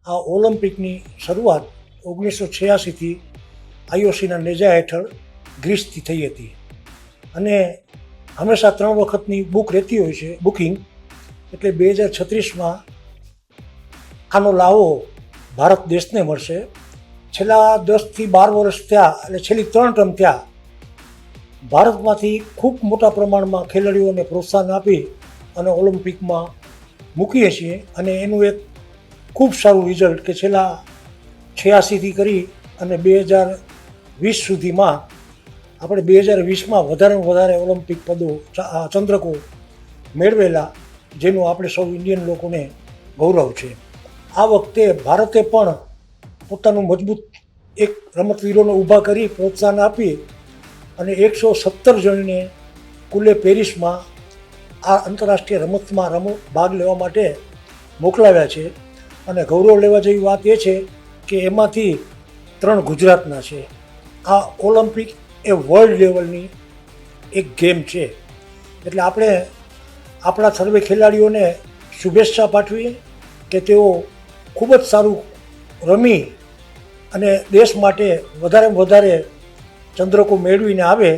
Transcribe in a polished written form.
આ ઓલિમ્પિકની શરૂઆત 1986થી IOCના નેજા હેઠળ ગ્રીસથી થઈ હતી અને હંમેશા 3 વખતની બુક રહેતી હોય છે બુકિંગ, એટલે 2036માં આનો લાવો ભારત દેશને મળશે. છેલ્લા 10થી 12 વર્ષ થયા, એટલે છેલ્લી 3 ટર્મ થયા, ભારતમાંથી ખૂબ મોટા પ્રમાણમાં ખેલાડીઓને પ્રોત્સાહન આપી અને ઓલિમ્પિકમાં મૂકીએ છીએ અને એનું એક ખૂબ સારું રિઝલ્ટ કે છેલ્લા 86થી કરી અને 2020 સુધીમાં આપણે 2020માં વધારેમાં વધારે ઓલિમ્પિક પદો ચંદ્રકો મેળવેલા, જેનું આપણે સૌ ઇન્ડિયન લોકોને ગૌરવ છે. આ વખતે ભારતે પણ પોતાનું મજબૂત એક રમતવીરોને ઊભા કરી પ્રોત્સાહન આપી અને 117 જણને કુલે પેરિસમાં આ આંતરરાષ્ટ્રીય રમતમાં ભાગ લેવા માટે મોકલાવ્યા છે. અને ગૌરવ લેવા જેવી વાત એ છે કે એમાંથી 3 ગુજરાતના છે. આ ઓલિમ્પિક એ વર્લ્ડ લેવલની એક ગેમ છે, એટલે આપણે આપણા સર્વે ખેલાડીઓને શુભેચ્છા પાઠવીએ કે તેઓ ખૂબ જ સારું રમી અને દેશ માટે વધારેમાં વધારે ચંદ્રકો મેળવીને આવે